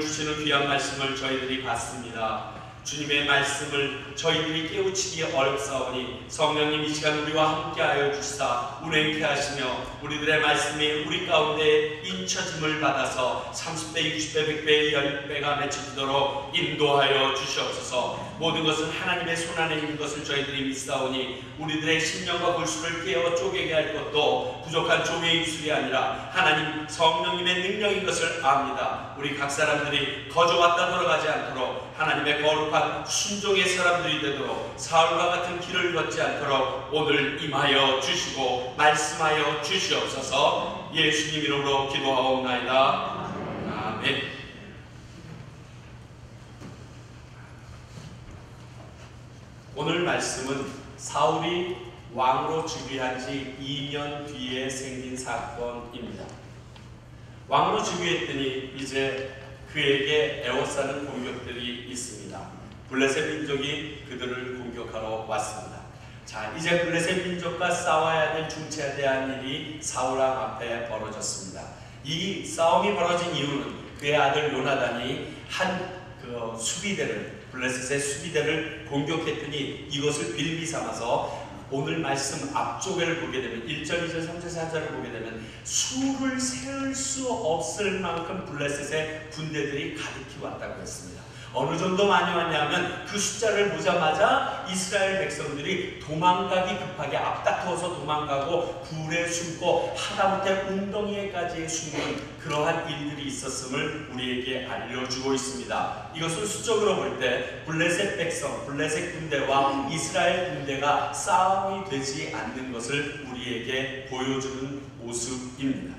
주시는 귀한 말씀을 저희들이 봤습니다. 주님의 말씀을 저희들이 깨우치기 어렵사오니 성령님 이 시간 우리와 함께하여 주시사 운행케 하시며 우리들의 말씀이 우리 가운데 인쳐짐을 받아서 30배, 60배, 100배, 10배가 맺혀지도록 인도하여 주시옵소서. 모든 것은 하나님의 손안에 있는 것을 저희들이 믿사오니 우리들의 심령과 골수를 깨어 쪼개게 할 것도 부족한 종의 기술이 아니라 하나님 성령님의 능력인 것을 압니다. 우리 각 사람들이 거저 왔다 돌아가지 않도록 하나님의 거룩한 순종의 사람들이 되도록 사울과 같은 길을 걷지 않도록 오늘 임하여 주시고 말씀하여 주시옵소서. 예수님 이름으로 기도하옵나이다. 아멘. 오늘 말씀은 사울이 왕으로 즉위한 지 2년 뒤에 생긴 사건입니다. 왕으로 즉위했더니 이제 그에게 에워싸는 공격들이 있습니다. 블레셋 민족이 그들을 공격하러 왔습니다. 자, 이제 블레셋 민족과 싸워야 될 중차대한 일이 사울 왕 앞에 벌어졌습니다. 이 싸움이 벌어진 이유는 그의 아들 요나단이 한 수비대를, 블레셋의 수비대를 공격했더니 이것을 빌미 삼아서 오늘 말씀 앞쪽을 보게 되면 1절, 2절, 3절, 4절을 보게 되면 수를 세울 수 없을 만큼 블레셋의 군대들이 가득히 왔다고 했습니다. 어느 정도 많이 왔냐면 그 숫자를 보자마자 이스라엘 백성들이 도망가기 급하게 앞다투어서 도망가고 굴에 숨고 하다못해 웅덩이에까지 숨는 그러한 일들이 있었음을 우리에게 알려주고 있습니다. 이것을 수적으로 볼 때 블레셋 백성, 블레셋 군대와 이스라엘 군대가 싸움이 되지 않는 것을 우리에게 보여주는 모습입니다.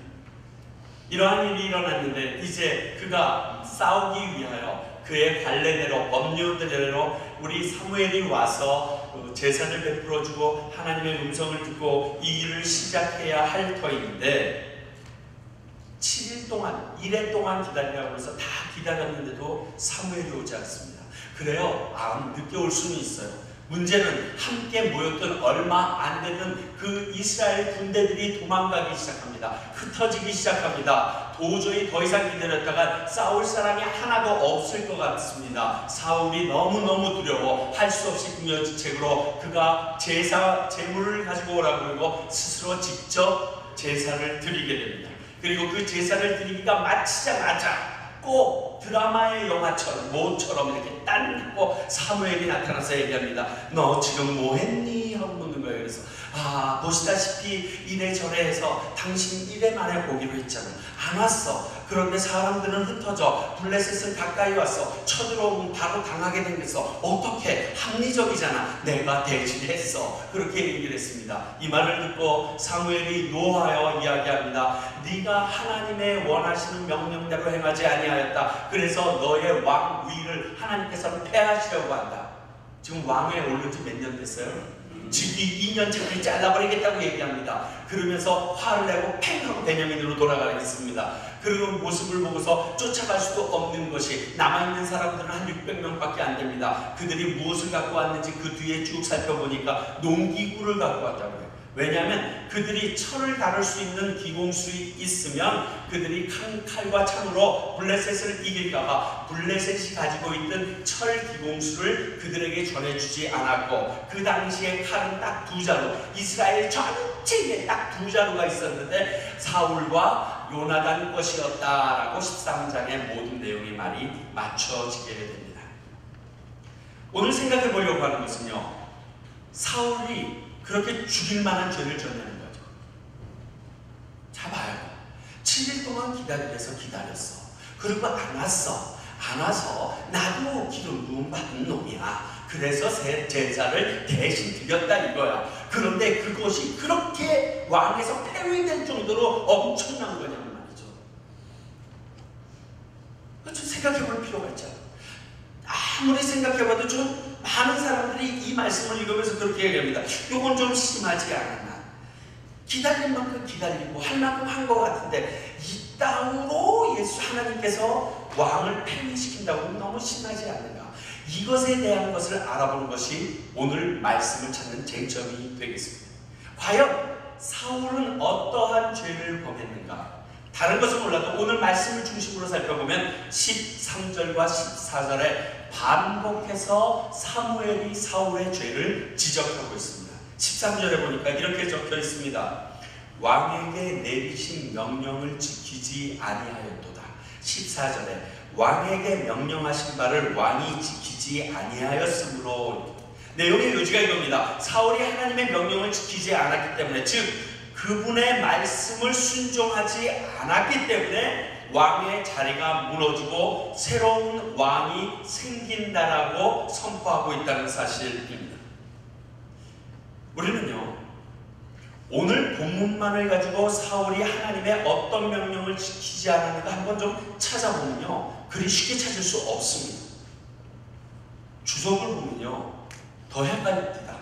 이러한 일이 일어났는데 이제 그가 싸우기 위하여 그의 관례대로, 법률대로 우리 사무엘이 와서 제사를 베풀어주고 하나님의 음성을 듣고 이 일을 시작해야 할 터인데 7일 동안, 1회 동안 기다리라고 해서 다 기다렸는데도 사무엘이 오지 않습니다. 그래요, 늦게 올 수는 있어요. 문제는 함께 모였던 얼마 안 되는 그 이스라엘 군대들이 도망가기 시작합니다. 흩어지기 시작합니다. 도저히 더 이상 기다렸다가 싸울 사람이 하나도 없을 것 같습니다. 사울이 너무너무 두려워 할 수 없이 궁여지책으로 그가 제물을 가지고 오라고 그러고 스스로 직접 제사를 드리게 됩니다. 그리고 그 제사를 드리기가 마치자마자 꼭 드라마의 영화처럼 모처럼 이렇게 딴 고 사무엘이 나타나서 얘기합니다. 너 지금 뭐 했니? 하고 묻는 거예요. 그래서 보시다시피 이래저래 해서 당신 1회 만에 보기로 했잖아. 안 왔어. 그런데 사람들은 흩어져 블레셋은 가까이 왔어. 쳐들어오면 바로 당하게 생겼어. 어떻게? 합리적이잖아. 내가 대신했어. 그렇게 얘기를 했습니다. 이 말을 듣고 사무엘이 노하여 이야기합니다. 네가 하나님의 원하시는 명령대로 행하지 아니하였다. 그래서 너의 왕 위를 하나님께서는 폐하시려고 한다. 지금 왕에 오른 지 몇 년 됐어요? 즉위 2년째 잘라버리겠다고 얘기합니다. 그러면서 화를 내고 팽 하고 베냐민으로 돌아가겠습니다. 그리고 모습을 보고서 쫓아갈 수도 없는 것이 남아있는 사람들은 한 600명밖에 안 됩니다. 그들이 무엇을 갖고 왔는지 그 뒤에 쭉 살펴보니까 농기구를 갖고 왔다고 해요. 왜냐하면 그들이 철을 다룰 수 있는 기공술이 있으면 그들이 칼과 창으로 블레셋을 이길까봐 블레셋이 가지고 있던 철 기공술을 그들에게 전해주지 않았고 그 당시에 칼은 딱 2자루, 이스라엘 전체에 딱 2자루가 있었는데 사울과 요나단 것이었다라고 13장의 모든 내용의 말이 맞춰지게 됩니다. 오늘 생각해 보려고 하는 것은요, 사울이 그렇게 죽일 만한 죄를 져내는 거죠. 자 봐요. 7일 동안 기다리래서 기다렸어. 그리고 안 왔어. 안 와서 나도 기름 부음 받은 놈이야. 그래서 제사를 대신 드렸다 이거야. 그런데 그것이 그렇게 왕에서 폐위될 정도로 엄청난 거냐는 말이죠. 좀 생각해 볼 필요가 있잖아. 아무리 생각해봐도 좀 많은 사람들이 이 말씀을 읽으면서 그렇게 얘기합니다. 요건 좀 심하지 않았나? 기다릴 만큼 기다리고 할 만큼 한 것 같은데 이따위로 예수 하나님께서 왕을 폐위시킨다고 너무 심하지 않는가? 이것에 대한 것을 알아보는 것이 오늘 말씀을 찾는 쟁점이 되겠습니다. 과연 사울은 어떠한 죄를 범했는가? 다른 것은 몰라도 오늘 말씀을 중심으로 살펴보면 13절과 14절에 반복해서 사무엘이 사울의 죄를 지적하고 있습니다. 13절에 보니까 이렇게 적혀 있습니다. 왕에게 내리신 명령을 지키지 아니하였도다. 14절에 왕에게 명령하신 바를 왕이 지키지 아니하였으므로, 내용의 요지가 이겁니다. 사울이 하나님의 명령을 지키지 않았기 때문에, 즉 그분의 말씀을 순종하지 않았기 때문에 왕의 자리가 무너지고 새로운 왕이 생긴다라고 선포하고 있다는 사실입니다. 우리는요, 오늘 본문만을 가지고 사울이 하나님의 어떤 명령을 지키지 않았는가 한번 좀 찾아보면요, 그리 쉽게 찾을 수 없습니다. 주석을 보면요, 더 헷갈립니다.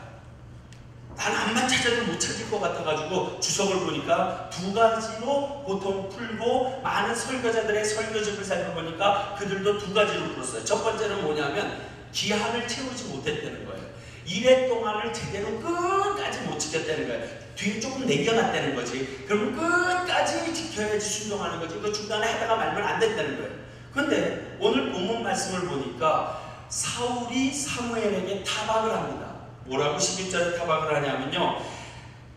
난 암만 찾아도 못 찾을 것 같아가지고 주석을 보니까 두 가지로 보통 풀고, 많은 설교자들의 설교집을 살펴보니까 그들도 두 가지로 풀었어요. 첫 번째는 뭐냐면 기한을 채우지 못했다는 거예요. 1회 동안을 제대로 끝까지 못 지켰다는 거예요. 뒤에 조금 내겨놨다는 거지. 그러면 끝까지 지켜야지 순종하는 거지. 그 중간에 하다가 말면 안 된다는 거예요. 그런데 오늘 본문 말씀을 보니까 사울이 사무엘에게 타박을 합니다. 뭐라고 11절에 타박을 하냐면요,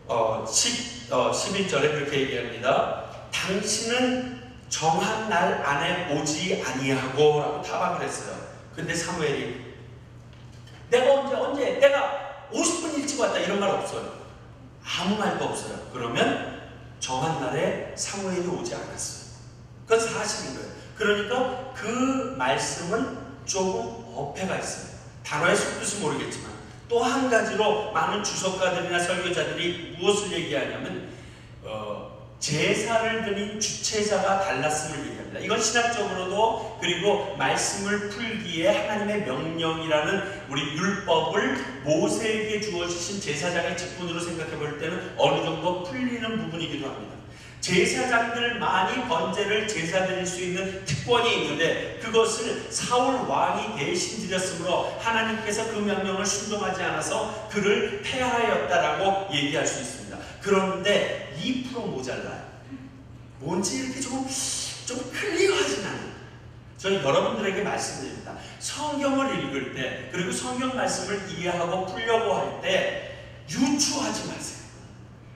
11절에 그렇게 얘기합니다. 당신은 정한 날 안에 오지 아니하고 라고 타박을 했어요. 근데 사무엘이 내가 언제 내가 50분 일찍 왔다 이런 말 없어요. 아무 말도 없어요. 그러면 정한 날에 사무엘이 오지 않았어요. 그건 사실인 거예요. 그러니까 그 말씀은 조금 어폐가 있어요. 단어의 속뜻은 모르겠지만. 또 한 가지로 많은 주석가들이나 설교자들이 무엇을 얘기하냐면 제사를 드린 주체자가 달랐음을 얘기합니다. 이건 신학적으로도, 그리고 말씀을 풀기에 하나님의 명령이라는 우리 율법을 모세에게 주어주신 제사장의 직분으로 생각해 볼 때는 어느 정도 풀리는 부분이기도 합니다. 제사장들만이 번제를 제사 드릴 수 있는 특권이 있는데 그것을 사울 왕이 대신 드렸으므로 하나님께서 그 명령을 순종하지 않아서 그를 폐하였다라고 얘기할 수 있습니다. 그런데 2% 모자라요. 뭔지 이렇게 좀 클리어하진 않아요. 저는 여러분들에게 말씀드립니다. 성경을 읽을 때, 그리고 성경 말씀을 이해하고 풀려고 할 때 유추하지 마세요.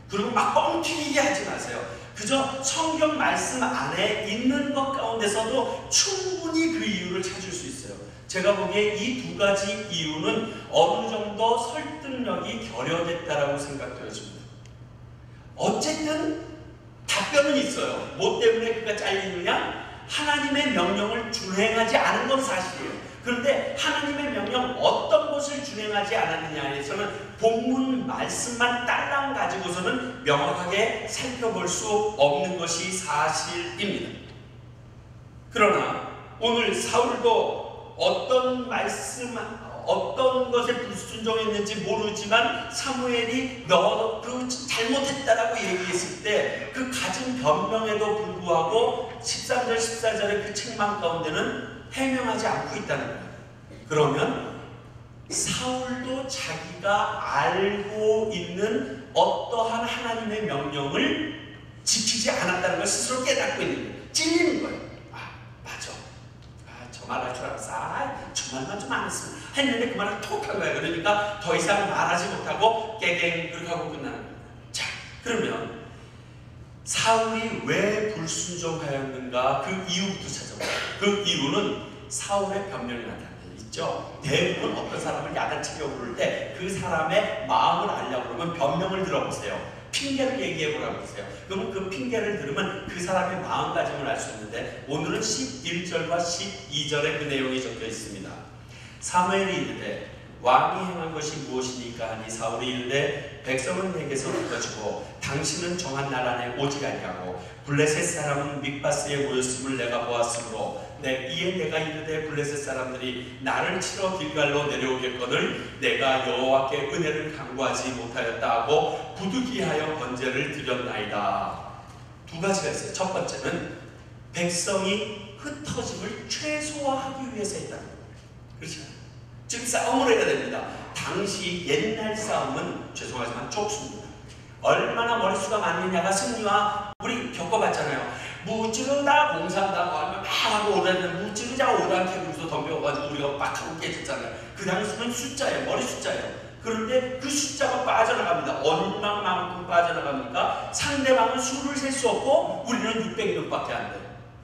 그리고 막 뻥튀기게 하지 마세요. 그저 성경 말씀 안에 있는 것 가운데서도 충분히 그 이유를 찾을 수 있어요. 제가 보기에 이 두 가지 이유는 어느 정도 설득력이 결여됐다라고 생각되어집니다. 어쨌든 답변은 있어요. 뭐 때문에 그가 잘리느냐? 하나님의 명령을 준행하지 않은 건 사실이에요. 그런데 하나님의 명령 어떤 것을 준행하지 않았느냐에서는 본문 말씀만 딸랑 가지고서는 명확하게 살펴볼 수 없는 것이 사실입니다. 그러나 오늘 사울도 어떤 말씀, 어떤 것에 불순종했는지 모르지만 사무엘이 너 그 잘못했다라고 얘기했을 때 그 가진 변명에도 불구하고 13절 14절의 그 책망 가운데는 해명하지 않고 있다는 거예요. 그러면 사울도 자기가 알고 있는 어떠한 하나님의 명령을 지키지 않았다는 걸 스스로 깨닫고 있는 거예요. 찔리는 거예요. 맞아. 저 말 할 줄 알았어. 저 말만 좀 안 했으면 했는데 그 말을 톡 한 거예요. 그러니까 더 이상 말하지 못하고 깨갱 그렇게 하고 끝나는 거예요. 자, 그러면 사울이 왜 불순종하였는가 그 이유부터 찾아봐요. 그 이유는 사울의 변명이 나타나요. 있죠. 대부분 어떤 사람을 야단치려고 그럴 때 그 사람의 마음을 알려고 그러면 변명을 들어보세요. 핑계를 얘기해 보라고 하세요. 그러면 그 핑계를 들으면 그 사람의 마음가짐을 알 수 있는데 오늘은 11절과 12절에 그 내용이 적혀 있습니다. 사무엘이 이르되 왕이 행한 것이 무엇이니까 하니 사울이 이르되 백성은 내게서 흩어지고 당신은 정한 날 안에 오지 아니하고 블레셋 사람은 믹바스에 모였음을 내가 보았으므로 이에 내가 이르되 블레셋 사람들이 나를 치러 길갈로 내려오겠거늘 내가 여호와께 은혜를 간구하지 못하였다 하고 부득이하여 번제를 드렸나이다. 두 가지가 있어요. 첫 번째는 백성이 흩어짐을 최소화하기 위해서 했다는 거예요. 그렇죠? 지금 싸움을 해야 됩니다. 당시 옛날 싸움은 죄송하지만 쪽수입니다. 얼마나 머릿수가 많느냐가 승리와 우리 겪어봤잖아요. 무찌르다 공산다고 하면 막 하고 오다는 무찌르자 오단케 그러면서 덤벼가지고 우리가 막 하고 깨졌잖아요. 그 당시는 숫자예요. 머리 숫자예요. 그런데 그 숫자가 빠져나갑니다. 얼마만큼 빠져나갑니까? 상대방은 수를 셀 수 없고 우리는 600명밖에 안 돼요.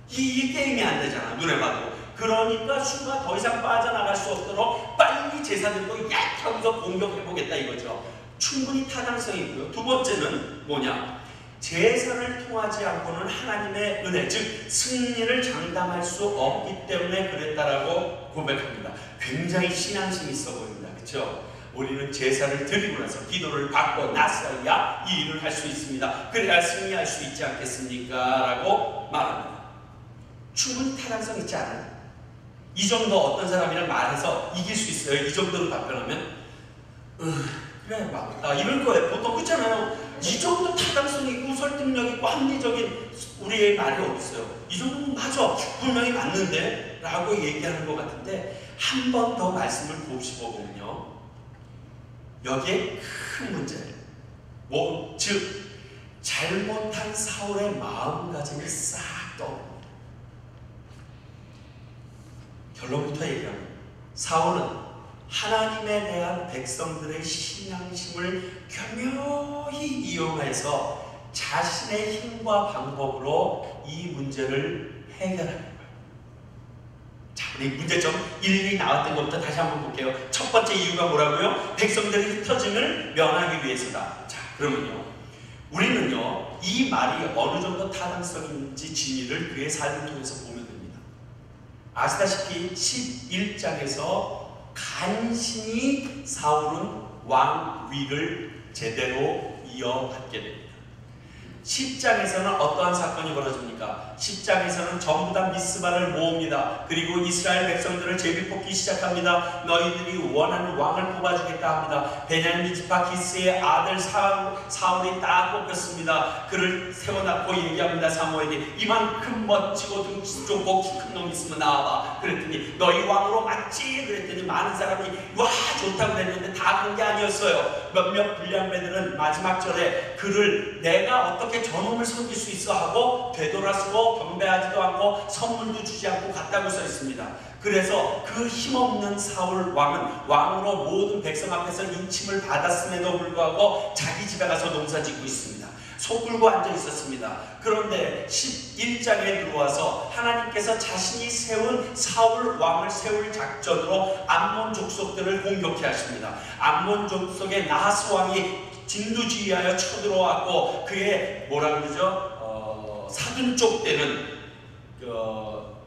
이 게임이 안 되잖아. 눈에 봐도. 그러니까 수가 더 이상 빠져나갈 수 없도록 빨리 제사 들고 약 하면서 공격해보겠다 이거죠. 충분히 타당성이 있고요. 두 번째는 뭐냐? 제사를 통하지 않고는 하나님의 은혜, 즉 승리를 장담할 수 없기 때문에 그랬다라고 고백합니다. 굉장히 신앙심이 있어 보입니다. 그렇죠? 우리는 제사를 드리고 나서 기도를 받고 나서야 이 일을 할 수 있습니다. 그래야 승리할 수 있지 않겠습니까? 라고 말합니다. 충분히 타당성 있지 않아요? 이 정도 어떤 사람이랑 말해서 이길 수 있어요. 이 정도로 답변하면 그래 맞다 이럴 거예요. 보통 그렇잖아요. 이 정도 타당성이 있고 설득력 있고 합리적인 우리의 말이 어디 있어요. 이 정도는 맞아 분명히 맞는데 라고 얘기하는 것 같은데 한 번 더 말씀을 곱씹어보면요 여기에 큰 문제 즉 잘못한 사울의 마음가짐이 싹 떠오릅니다. 결론부터 얘기하면 사울은 하나님에 대한 백성들의 신앙심을 교묘히 이용해서 자신의 힘과 방법으로 이 문제를 해결하는 거예요. 자, 우리 문제점 1, 2 나왔던 것부터 다시 한번 볼게요. 첫 번째 이유가 뭐라고요? 백성들의 흩어짐을 면하기 위해서다. 자, 그러면요. 우리는요, 이 말이 어느 정도 타당성인지 진위를 그의 삶을 통해서 보면 됩니다. 아시다시피 11장에서 간신히 사울은 왕위를 제대로 이어받게 됩니다. 10장에서는 어떠한 사건이 벌어집니까? 10장에서는 전부 다 미스바를 모읍니다. 그리고 이스라엘 백성들을 제비뽑기 시작합니다. 너희들이 원하는 왕을 뽑아주겠다 합니다. 베냐민 지파 기스의 아들 사울이 딱 뽑혔습니다. 그를 세워놓고 얘기합니다. 사무엘이 이만큼 멋지고 등치 좋고 키 큰 놈 있으면 나와봐. 그랬더니 너희 왕으로 맞지? 그랬더니 많은 사람이 와 좋다고 했는데 다 그런 게 아니었어요. 몇몇 불량배들은 마지막 절에 그를 내가 어떻게 저놈을 섬길 수 있어 하고 되돌아서고 경배하지도 않고 선물도 주지 않고 갔다고 써 있습니다. 그래서 그 힘없는 사울 왕은 왕으로 모든 백성 앞에서 인침을 받았음에도 불구하고 자기 집에 가서 농사 짓고 있습니다. 소 끌고 앉아 있었습니다. 그런데 11장에 들어와서 하나님께서 자신이 세운 사울 왕을 세울 작전으로 암몬 족속들을 공격해 하십니다. 암몬 족속의 나하스 왕이 진두지휘하여 쳐들어왔고 그의 뭐라 그러죠? 사둔 쪽 되는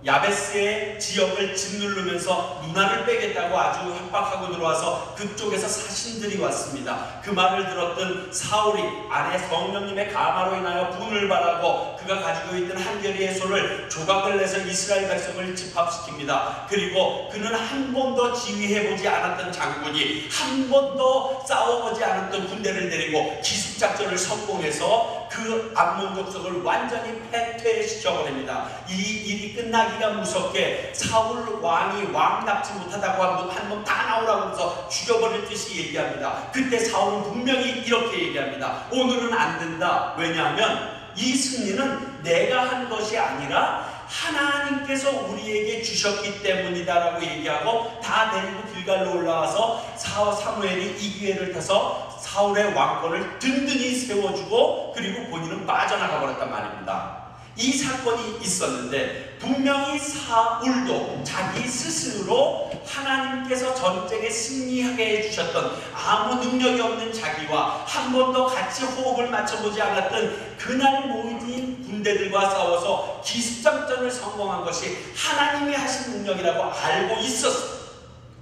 야베스의 지역을 짓누르면서 누나를 빼겠다고 아주 협박하고 들어와서 그쪽에서 사신들이 왔습니다. 그 말을 들었던 사울이 아내 성령님의 가마로 인하여 분을 바라고 그가 가지고 있던 한 결의의 손을 조각을 내서 이스라엘 백성을 집합시킵니다. 그리고 그는 한 번도 지휘해보지 않았던 장군이 한 번도 싸워보지 않았던 군대를 데리고 기습작전을 성공해서 그 암몬 족속을 완전히 패퇴시켜버립니다. 이 일이 끝나기가 무섭게 사울 왕이 왕답지 못하다고 한 번 다 나오라고 해서 죽여버릴 듯이 얘기합니다. 그때 사울은 분명히 이렇게 얘기합니다. 오늘은 안 된다. 왜냐하면 이 승리는 내가 한 것이 아니라 하나님께서 우리에게 주셨기 때문이다 라고 얘기하고 다 데리고 길갈로 올라와서 사무엘이 이 기회를 타서 사울의 왕권을 든든히 세워주고 그리고 본인은 빠져나가 버렸단 말입니다. 이 사건이 있었는데 분명히 사울도 자기 스스로 하나님께서 전쟁에 승리하게 해주셨던 아무 능력이 없는 자기와 한 번도 같이 호흡을 맞춰보지 않았던 그날 모인 군대들과 싸워서 기습작전을 성공한 것이 하나님이 하신 능력이라고 알고 있었어요.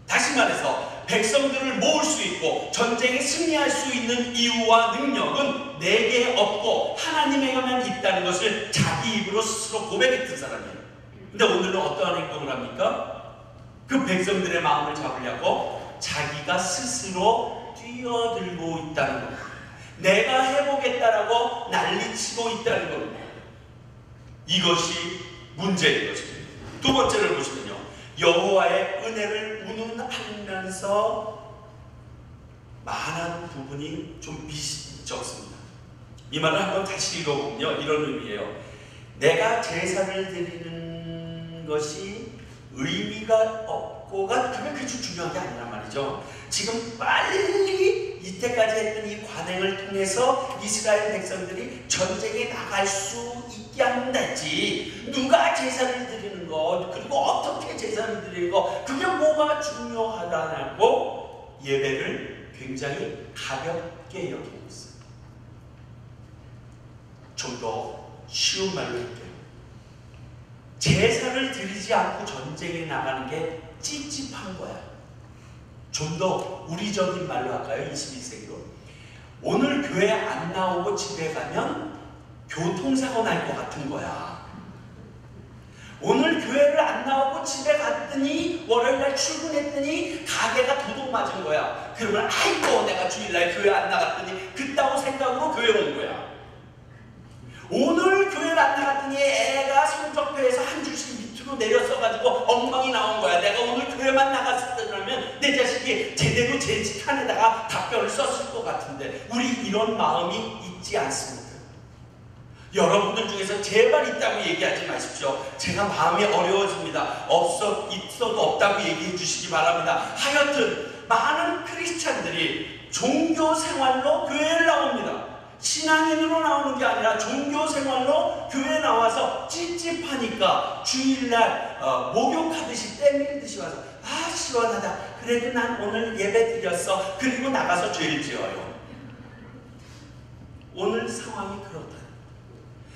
다시 말해서 백성들을 모을 수 있고 전쟁에 승리할 수 있는 이유와 능력은 내게 없고 하나님에게만 있다는 것을 자기 입으로 스스로 고백했던 사람이에요. 근데 오늘은 어떠한 행동을 합니까? 그 백성들의 마음을 잡으려고 자기가 스스로 뛰어들고 있다는 겁니다. 내가 해보겠다라고 난리치고 있다는 겁니다. 이것이 문제인 것입니다. 두 번째를 보시면요. 여호와의 은혜를 운운하면서 많은 부분이 좀 적습니다. 이 말을 한번 다시 읽어보면요. 이런 의미예요. 내가 제사를 드리는 것이 의미가 없고가 그게 중요한 게 아니란 말이죠. 지금 빨리 이때까지 했던 이 관행을 통해서 이스라엘 백성들이 전쟁에 나갈 수 있게 한다지, 누가 제사를 드리는 것, 그리고 어떻게 제사를 드리는 것, 그게 뭐가 중요하다고 예배를 굉장히 가볍게 여기고 있어요. 좀 더 쉬운 말로 할게요. 제사를 드리지 않고 전쟁에 나가는 게 찝찝한 거야. 좀 더 우리적인 말로 할까요? 21세기로. 오늘 교회 안 나오고 집에 가면 교통사고 날 것 같은 거야. 오늘 교회를 안 나오고 집에 갔더니 월요일날 출근했더니 가게가 도둑 맞은 거야. 그러면 아이고 내가 주일날 교회 안 나갔더니 그따구 생각으로 교회 온 거야. 오늘 교회를 안 나갔더니 애가 성적표에서 한 줄씩 밑으로 내렸어가지고 엉망이 나온 거야. 내가 오늘 교회만 나갔었다면 내 자식이 제대로 제 직한에다가 답변을 썼을 것 같은데, 우리 이런 마음이 있지 않습니까? 여러분들 중에서 제발 있다고 얘기하지 마십시오. 제가 마음이 어려워집니다. 있어도 없다고 얘기해 주시기 바랍니다. 하여튼 많은 크리스찬들이 종교 생활로 교회를 나옵니다. 신앙인으로 나오는 게 아니라 종교 생활로 교회 나와서 찝찝하니까 주일날 목욕하듯이 때밀듯이 와서 아 시원하다, 그래도 난 오늘 예배 드렸어, 그리고 나가서 죄를 지어요. 오늘 상황이 그렇다.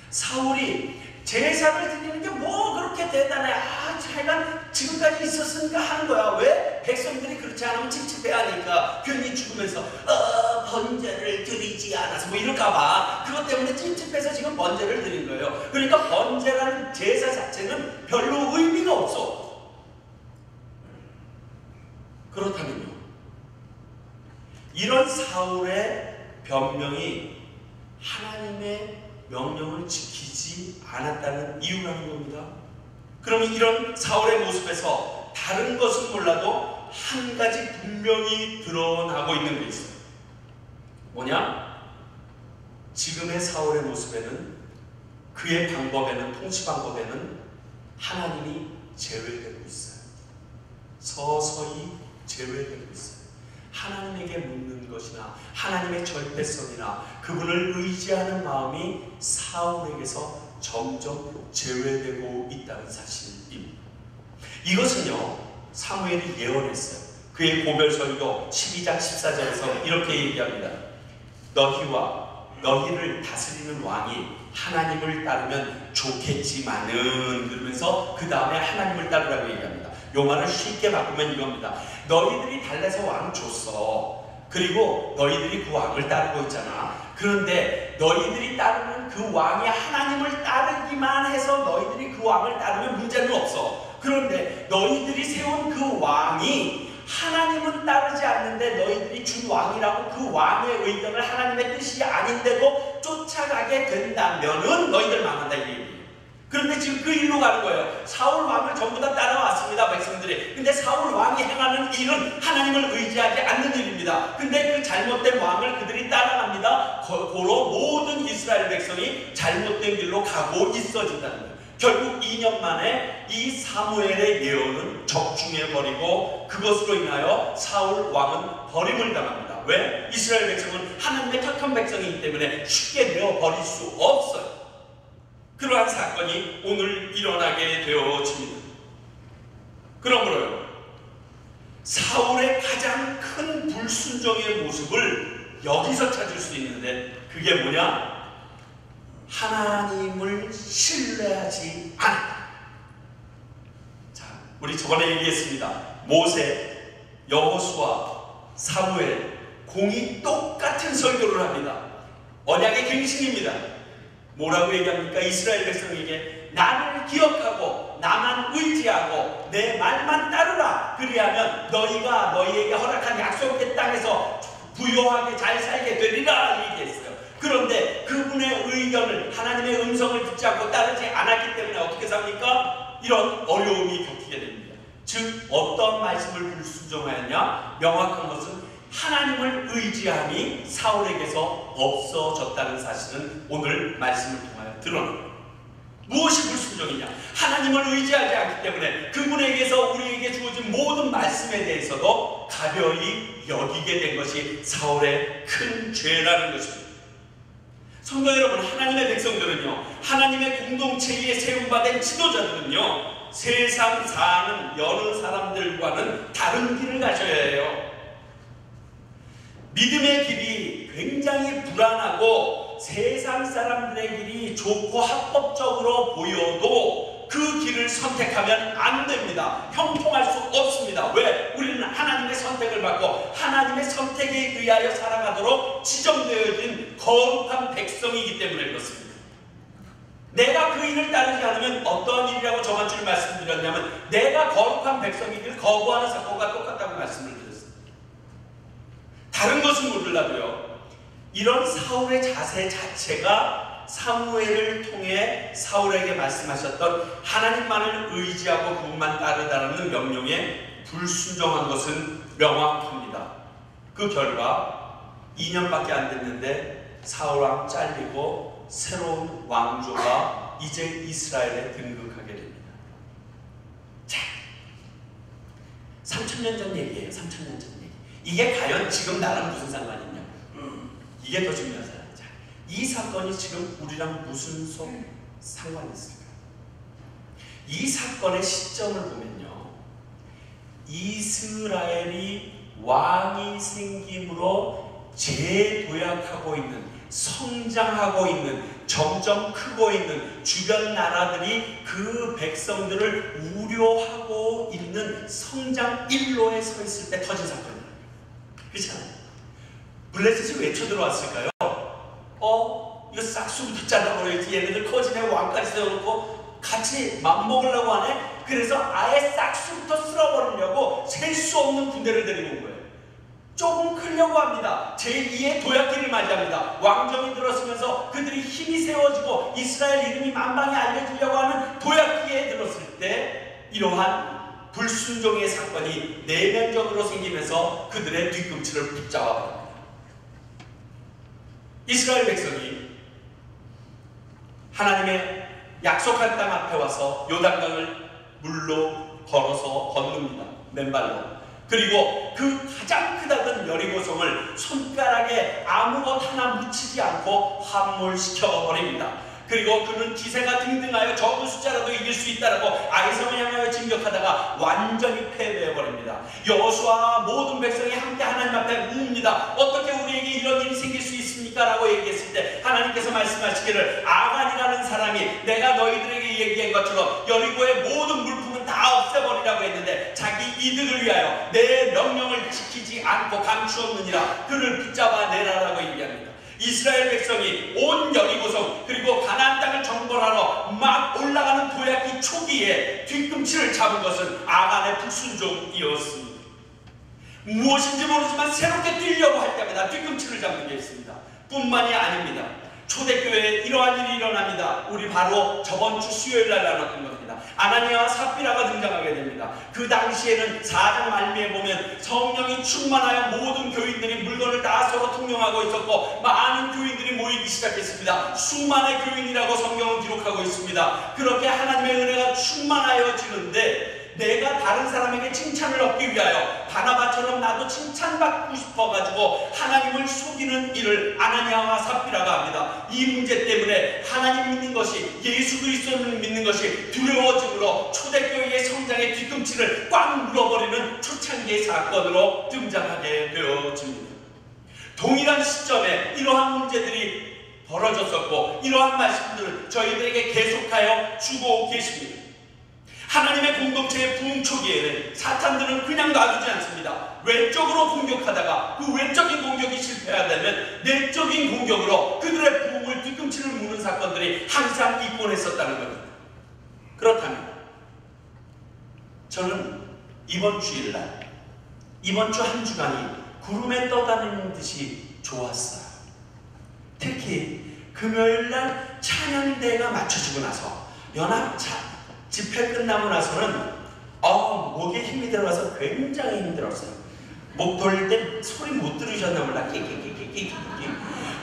사울이 제사를 드리는 게 뭐 그렇게 대단해, 하여간 지금까지 있었으니까 하는 거야. 왜? 백성들이 그렇지 않으면 찝찝해하니까, 괜히 죽으면서 번제를 드리지 않아서 뭐 이럴까봐 그것 때문에 찝찝해서 지금 번제를 드린 거예요. 그러니까 번제라는 제사 자체는 별로 의미가 없어. 그렇다면요, 이런 사울의 변명이 하나님의 명령을 지키지 않았다는 이유라는 겁니다. 그러면 이런 사울의 모습에서 다른 것은 몰라도 한 가지 분명히 드러나고 있는 게 있어요. 뭐냐? 지금의 사울의 모습에는, 그의 방법에는, 통치 방법에는 하나님이 제외되고 있어요. 서서히 제외되고 있어요. 하나님에게 묻는 것이나 하나님의 절대성이나 그분을 의지하는 마음이 사울에게서 점점 제외되고 있다는 사실입니다. 이것은요, 사무엘이 예언했어요. 그의 고별설교 12장 14절에서 이렇게 얘기합니다. 너희를 다스리는 왕이 하나님을 따르면 좋겠지만은, 그러면서 그 다음에 하나님을 따르라고 얘기합니다. 요 말을 쉽게 바꾸면 이겁니다. 너희들이 달래서 왕 줬어. 그리고 너희들이 그 왕을 따르고 있잖아. 그런데 너희들이 따르는 그 왕이 하나님을 따르기만 해서 너희들이 그 왕을 따르면 문제는 없어. 그런데 너희들이 세운 그 왕이 하나님은 따르지 않는데 너희들이 준 왕이라고 그 왕의 의견을 하나님의 뜻이 아닌데도 쫓아가게 된다면은 너희들 망한다, 이 얘기예요. 그런데 지금 그 일로 가는 거예요. 사울 왕을 전부 다 따라왔습니다, 백성들이. 근데 사울 왕이 행하는 일은 하나님을 의지하지 않는 일입니다. 근데 그 잘못된 왕을 그들이 따라갑니다. 고로 모든 이스라엘 백성이 잘못된 길로 가고 있어진다는 거예요. 결국 2년 만에 이 사무엘의 예언은 적중해버리고 그것으로 인하여 사울 왕은 버림을 당합니다. 왜? 이스라엘 백성은 하나님의 택한 백성이기 때문에 쉽게 내어버릴 수 없어요. 그러한 사건이 오늘 일어나게 되어집니다. 그러므로요, 사울의 가장 큰 불순종의 모습을 여기서 찾을 수 있는데, 그게 뭐냐? 하나님을 신뢰하지 않았다. 자, 우리 저번에 얘기했습니다. 모세, 여호수아, 사무엘 공이 똑같은 설교를 합니다. 언약의 갱신입니다. 뭐라고 얘기합니까? 이스라엘 백성에게 나를 기억하고 나만 의지하고 내 말만 따르라. 그리하면 너희가 너희에게 허락한 약속의 땅에서 부요하게 잘 살게 되리라 얘기했어요. 그런데 그분의 의견을, 하나님의 음성을 듣지 않고 따르지 않았기 때문에 어떻게 삽니까? 이런 어려움이 겪이게 됩니다. 즉 어떤 말씀을 불순종하였냐? 명확한 것은 하나님을 의지함이 사울에게서 없어졌다는 사실은 오늘 말씀을 통하여 드러납니다. 무엇이 불순종이냐? 하나님을 의지하지 않기 때문에 그분에게서 우리에게 주어진 모든 말씀에 대해서도 가벼이 여기게 된 것이 사울의 큰 죄라는 것입니다. 성도 여러분, 하나님의 백성들은요, 하나님의 공동체에 세움받은 지도자들은요, 세상 사는 여러 사람들과는 다른 길을 가셔야 해요. 믿음의 길이 굉장히 불안하고 세상 사람들의 길이 좋고 합법적으로 보여도 그 길을 선택하면 안 됩니다. 형통할 수 없습니다. 왜? 우리는 하나님의 선택을 받고 하나님의 선택에 의하여 살아가도록 지정되어진 거룩한 백성이기 때문에 그렇습니다. 내가 그 일을 따르지 않으면 어떠한 일이라고 저번 주에 말씀드렸냐면 내가 거룩한 백성이기를 거부하는 사건과 똑같다고 말씀을 드렸습니다. 다른 것은 모르라도요, 이런 사울의 자세 자체가 사무엘을 통해 사울에게 말씀하셨던 하나님만을 의지하고 그분만 따르다라는 명령에 불순종한 것은 명확합니다. 그 결과 2년밖에 안 됐는데 사울왕 잘리고 새로운 왕조가 이제 이스라엘에 등극하게 됩니다. 자, 3000년 전 얘기예요. 3000년 전 얘기. 이게 과연 지금 나랑 무슨 상관이 있냐? 이게 더 중요한 사람이죠. 이 사건이 지금 우리랑 무슨 상관이 있을까요? 이 사건의 시점을 보면요, 이스라엘이 왕이 생김으로 재도약하고 있는, 성장하고 있는, 점점 크고 있는 주변 나라들이 그 백성들을 우려하고 있는 성장 일로에 서 있을 때 터진 사건이에요. 그렇잖아요. 블레셋이 왜 쳐들어왔을까요? 이거 싹수부터 잘라버려야지, 얘네들 커지네, 왕까지 세워놓고 같이 맘먹으려고 하네. 그래서 아예 싹수부터 쓸어버리려고 셀 수 없는 군대를 데리고 온 거예요. 조금 크려고 합니다. 제2의 도약기를 맞이합니다. 왕정이 들었으면서 그들이 힘이 세워지고 이스라엘 이름이 만방에 알려지려고 하는 도약기에 들었을 때 이러한 불순종의 사건이 내면적으로 생기면서 그들의 뒤꿈치를 붙잡아 버립니다. 이스라엘 백성이 하나님의 약속한 땅 앞에 와서 요단강을 물로 걸어서 건넙니다. 맨발로. 그리고 그 가장 크다던 여리고성을 손가락에 아무것 하나 묻히지 않고 함몰시켜 버립니다. 그리고 그는 기세가 등등하여 적은 숫자라도 이길 수 있다라고 아이성을 향하여 진격하다가 완전히 패배해버립니다. 여호수아와 모든 백성이 함께 하나님 앞에 묻습니다. 어떻게 우리에게 이런 일이 생길 수 있습니까? 라고 얘기했을 때 하나님께서 말씀하시기를, 아간이라는 사람이 내가 너희들에게 얘기한 것처럼 여리고의 모든 물품은 다 없애버리라고 했는데 자기 이득을 위하여 내 명령을 지키지 않고 감추었느니라 그를 붙잡아 내라라고 얘기합니다. 이스라엘 백성이 온 여리고성 그리고 가나안 땅을 정벌하러 막 올라가는 도약기 초기에 뒤꿈치를 잡은 것은 아간의 불순종이었습니다. 무엇인지 모르지만 새롭게 뛰려고 할 때마다 뒤꿈치를 잡는 게 있습니다. 뿐만이 아닙니다. 초대교회에 이러한 일이 일어납니다. 우리 바로 저번 주 수요일 날 나눴던 겁니다. 아나니아와 삽비라가 등장하게 됩니다. 그 당시에는 4장 말미에 보면 성령이 충만하여 모든 교인들이 물건을 다 서로 통용하고 있었고 많은 교인들이 모이기 시작했습니다. 수만의 교인이라고 성경은 기록하고 있습니다. 그렇게 하나님의 은혜가 충만하여지는데 내가 다른 사람에게 칭찬을 얻기 위하여 바나바처럼 나도 칭찬받고 싶어가지고 하나님을 속이는 일을 아나니아와 삽비라가 합니다. 이 문제 때문에 하나님 믿는 것이, 예수 그리스도를 믿는 것이 두려워짐으로 초대교회의 성장의 뒤꿈치를 꽉 물어버리는 초창기의 사건으로 등장하게 되어집니다. 동일한 시점에 이러한 문제들이 벌어졌었고 이러한 말씀들을 저희들에게 계속하여 주고 계십니다. 하나님의 공동체의 부흥 초기에는 사탄들은 그냥 놔두지 않습니다. 외적으로 공격하다가 그 외적인 공격이 실패하다면 내적인 공격으로 그들의 부흥을 뒤꿈치를 무는 사건들이 항상 있곤 했었다는 겁니다. 그렇다면 저는 이번 주일날, 이번 주 한 주간이 구름에 떠다니는 듯이 좋았어요. 특히 금요일날 찬양대가 맞춰지고 나서 연합차 집회 끝나고 나서는 목에 힘이 들어가서 굉장히 힘들었어요. 목 돌릴 때 소리 못 들으셨나 몰라. 끼끼끼끼끼끼.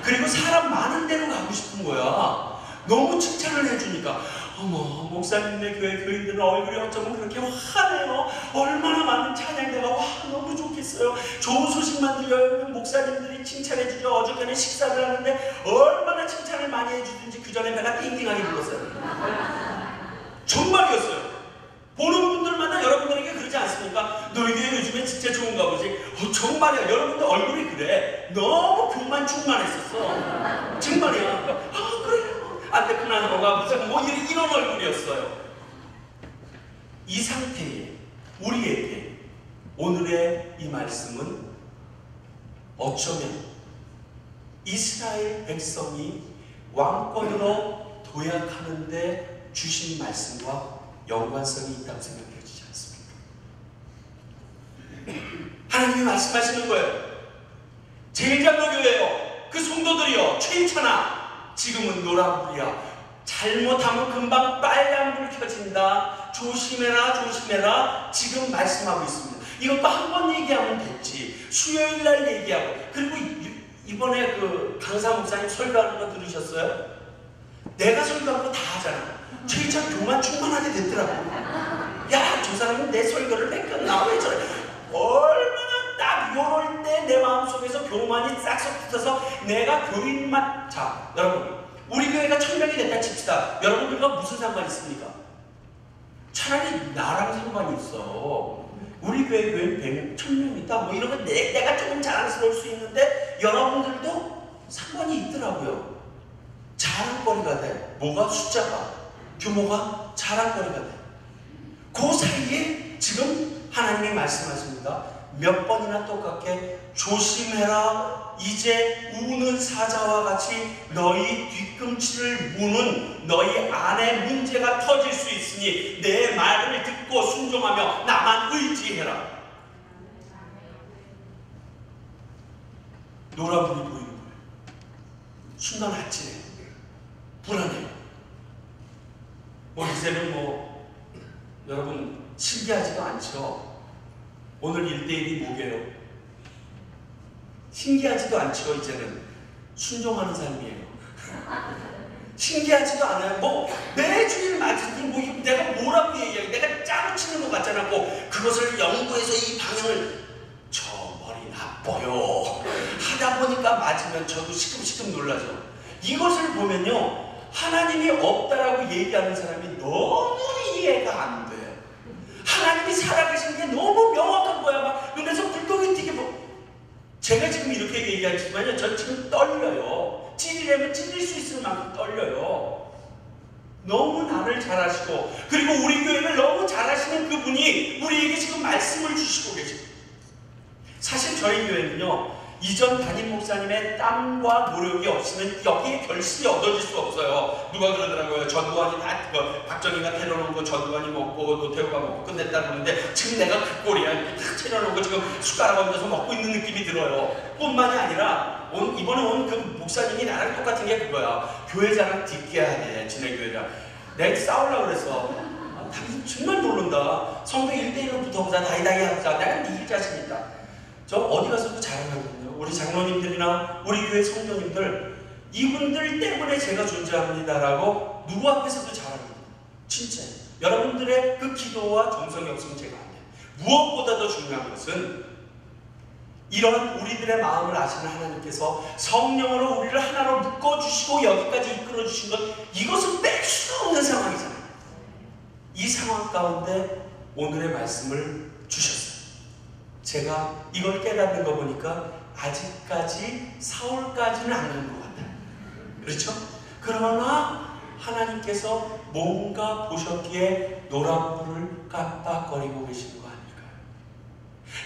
그리고 사람 많은 데로 가고 싶은 거야. 너무 칭찬을 해주니까 어머, 목사님네 교회 교인들은 얼굴이 어쩌면 그렇게 환해요. 얼마나 많은 찬양대가 와 너무 좋겠어요. 좋은 소식만 들려요. 목사님들이 칭찬해 주죠. 어저께는 식사를 하는데 얼마나 칭찬을 많이 해주든지 그 전에 배가 띵띵하게 불렀어요. 정말이었어요. 보는 분들마다 여러분들에게 그러지 않습니까? 너희 교회 요즘에 진짜 좋은가 보지. 정말이야. 여러분들 얼굴이 그래. 너무 교만 충만했었어. 정말이야. 그래. 안 됐구나. 너가 무슨 뭐 이런 얼굴이었어요. 이 상태에 우리에게 오늘의 이 말씀은 어쩌면 이스라엘 백성이 왕권으로 도약하는데 주신 말씀과 연관성이 있다고 생각되지 않습니까? 하나님이 말씀하시는 거예요. 제일장로교회요, 그 성도들이요, 최인찬아, 지금은 노란불이야. 잘못하면 금방 빨간불 켜진다. 조심해라, 조심해라. 지금 말씀하고 있습니다. 이것도 한 번 얘기하면 됐지. 수요일날 얘기하고. 그리고 이번에 그 강사 목사님 설교하는 거 들으셨어요? 내가 설교한 거 다 하잖아. 최인찬 교만 충만하게 됐더라고. 야, 저 사람은 내 설교를 뺏겼나? 왜 저래? 얼마나 딱 요럴 때 내 마음속에서 교만이 싹싹 붙어서 내가 교인만. 자, 여러분, 우리 교회가 1000명이 됐다 칩시다. 여러분들과 무슨 상관이 있습니까? 차라리 나랑 상관이 있어. 우리 교회 교인 1000명 있다. 뭐 이런 거 내가 조금 자랑스러울 수 있는데 여러분들도 상관이 있더라고요. 자랑거리가 돼. 뭐가? 숫자가. 규모가 자랑거리가 돼. 그 사이에 지금 하나님이 말씀하십니다. 몇 번이나 똑같게 조심해라. 이제 우는 사자와 같이 너희 뒤꿈치를 무는 너희 안에 문제가 터질 수 있으니 내 말을 듣고 순종하며 나만 의지해라. 노란불이 보이는 거예요. 순간 아찔해. 불안해요. 이제는 여러분 신기하지도 않죠? 오늘 1대1이 뭐게요? 신기하지도 않죠? 이제는 순종하는 삶이에요. 신기하지도 않아요. 매주일 맞으니 내가 뭐라고 얘기해? 내가 짜고 치는 것 같잖아. 그것을 연구해서 이 방향을 저 머리 나빠요 하다 보니까 맞으면 저도 시큼시큼 놀라죠. 이것을 보면요, 하나님이 없다라고 얘기하는 사람이 너무 이해가 안 돼. 하나님이 살아계신 게 너무 명확한 거야. 막 눈에서 불똥이 튀게 제가 지금 이렇게 얘기하지만요, 저 지금 떨려요. 찔리려면 찔릴 수 있을 만큼 떨려요. 너무 나를 잘 아시고, 그리고 우리 교회를 너무 잘 아시는 그분이 우리에게 지금 말씀을 주시고 계십니다. 사실 저희 교회는요, 이전 담임 목사님의 땀과 노력이 없으면 여기에 결실이 얻어질 수 없어요. 누가 그러더라고요. 전두환이 다 박정희가 때려놓은 거 전두환이 먹고 노태우가 먹고 끝냈다 그러는데 지금 내가 그 꼴이야. 이렇게 다 때려놓은 거 지금 숟가락 얹어서 먹고 있는 느낌이 들어요. 뿐만이 아니라 이번에 온 그 목사님이 나랑 똑같은 게 그거야. 교회 자랑 딛게 해야 돼. 지네 교회랑. 내가 싸우려고 그래서 정말 모른다. 성도 1대1로 붙어보자. 다이다이 하자. 내가 이길 자신 있다. 저 어디 가서도 자랑하거든요. 우리 장로님들이나 우리 교회 성도님들, 이분들 때문에 제가 존재합니다라고 누구 앞에서도 자랑합니다. 진짜 여러분들의 그 기도와 정성이 없으면 제가 안 돼요. 무엇보다도 중요한 것은 이런 우리들의 마음을 아시는 하나님께서 성령으로 우리를 하나로 묶어주시고 여기까지 이끌어주신 것, 이것은 뺄 수가 없는 상황이잖아요. 이 상황 가운데 오늘의 말씀을 주셨어요. 제가 이걸 깨닫는 거 보니까 아직까지 사울까지는 안 간 것 같아요. 그렇죠? 그러나 하나님께서 뭔가 보셨기에 노란불을 깜빡거리고 계신 거 아닐까요?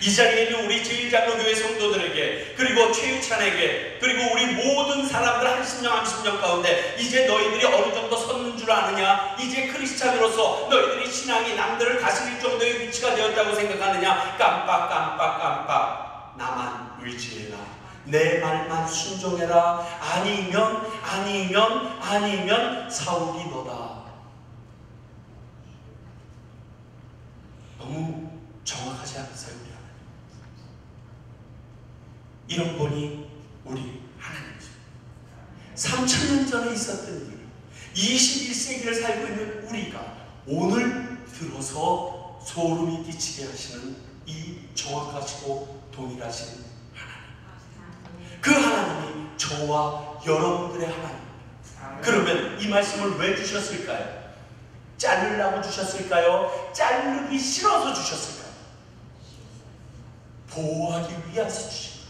이 자리에 있는 우리 제일장로교회 성도들에게, 그리고 최유찬에게, 그리고 우리 모든 사람들 한 심령 가운데 이제 너희들이 어느 정도 섰는 줄 아느냐? 이제 크리스찬으로서 너희들이 신앙이 남들을 다스릴 정도의 위치가 되었다고 생각하느냐? 깜빡 나만 의지해라. 내 말만 순종해라. 아니면 사울이 너다. 너무 정확하지 않으세요? 이런 분이 우리 하나님이죠. 3000년 전에 있었던 일, 21세기를 살고 있는 우리가 오늘 들어서 소름이 끼치게 하시는 이 정확하시고 동일하신 하나님, 그 하나님이 저와 여러분들의 하나님. 그러면 이 말씀을 왜 주셨을까요? 자르려고 주셨을까요? 자르기 싫어서 주셨을까요? 보호하기 위해서 주신 거예요.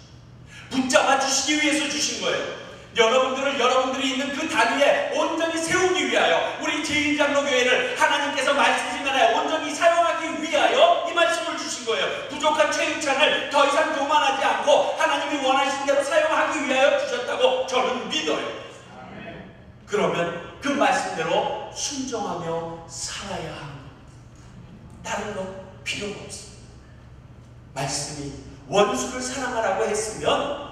붙잡아 주시기 위해서 주신 거예요. 여러분들이 있는 그 단위에 온전히 세우기 위하여, 우리 제1장로교회를 하나님께서 말씀하시면 온전히 사용하기 위하여 이 말씀을 주신 거예요. 부족한 최유찬을 더 이상 교만하지 않고 하나님이 원하신 대로 사용하기 위하여 주셨다고 저는 믿어요. 그러면 그 말씀대로 순종하며 살아야 합니다. 다른 것 필요가 없습니다. 말씀이 원수를 사랑하라고 했으면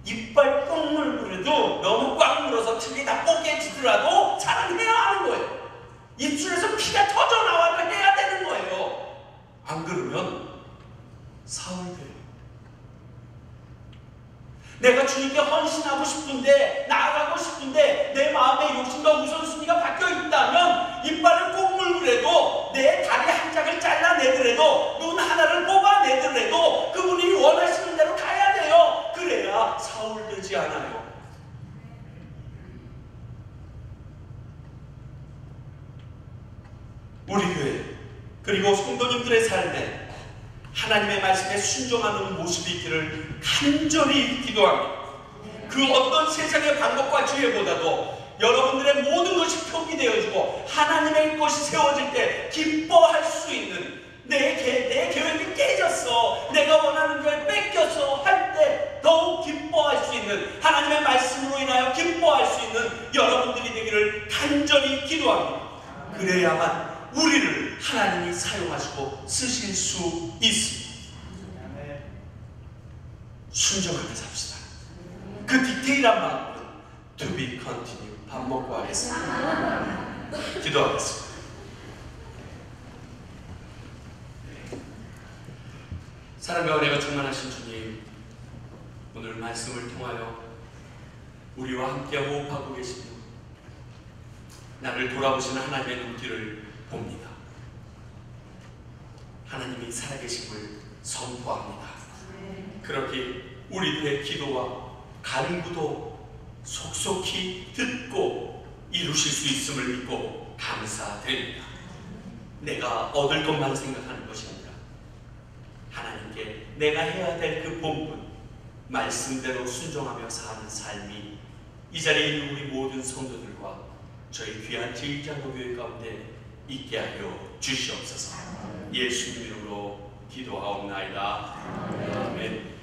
이빨 꽉 물고도 너무 꽉 물어서 틀이 다 뽀개지더라도 사랑해야 하는 거예요. 입술에서 피가 터져 나와도 해야 되는 거예요. 안 그러면 사울돼요. 내가 주님께 헌신하고 싶은데, 나아가고 싶은데 내 마음의 욕심과 우선순위가 바뀌어 있다면 이빨을 꼭 물고라도, 내 다리 한 짝을 잘라내더라도, 눈 하나를 뽑아내더라도 그분이 원하시는 대로 가야 돼요. 그래야 사울되지 않아요. 우리 교회 그리고 성도님들의 삶에 하나님의 말씀에 순종하는 모습이 있기를 간절히 기도합니다. 그 어떤 세상의 방법과 지혜보다도 여러분들의 모든 것이 표기되어지고 하나님의 것이 세워질 때 기뻐할 수 있는, 내 계획이 깨졌어, 내가 원하는 걸 뺏겼어 할 때 더욱 기뻐할 수 있는, 하나님의 말씀으로 인하여 기뻐할 수 있는 여러분들이 되기를 간절히 기도합니다. 그래야만 우리를 하나님이 사용하시고 쓰실 수 있습니다. 순종하며 삽시다. 그 디테일한 마음으로 To be continue. 밥 먹고 하겠습니다. 기도하겠습니다. 사랑과 은혜가 충만하신 주님, 오늘 말씀을 통하여 우리와 함께 호흡하고 계시며 나를 돌아보시는 하나님의 눈길을 봅니다. 하나님이 살아계심을 선포합니다. 그렇게 우리들의 기도와 간구도 속속히 듣고 이루실 수 있음을 믿고 감사드립니다. 내가 얻을 것만 생각하는 것이 아니라 하나님께 내가 해야 될 그 본분, 말씀대로 순종하며 사는 삶이 이 자리에 있는 우리 모든 성도들과 저희 귀한 제1장로교회 가운데 있게 하여 주시옵소서. 예수님 이름으로 기도하옵나이다. 아멘.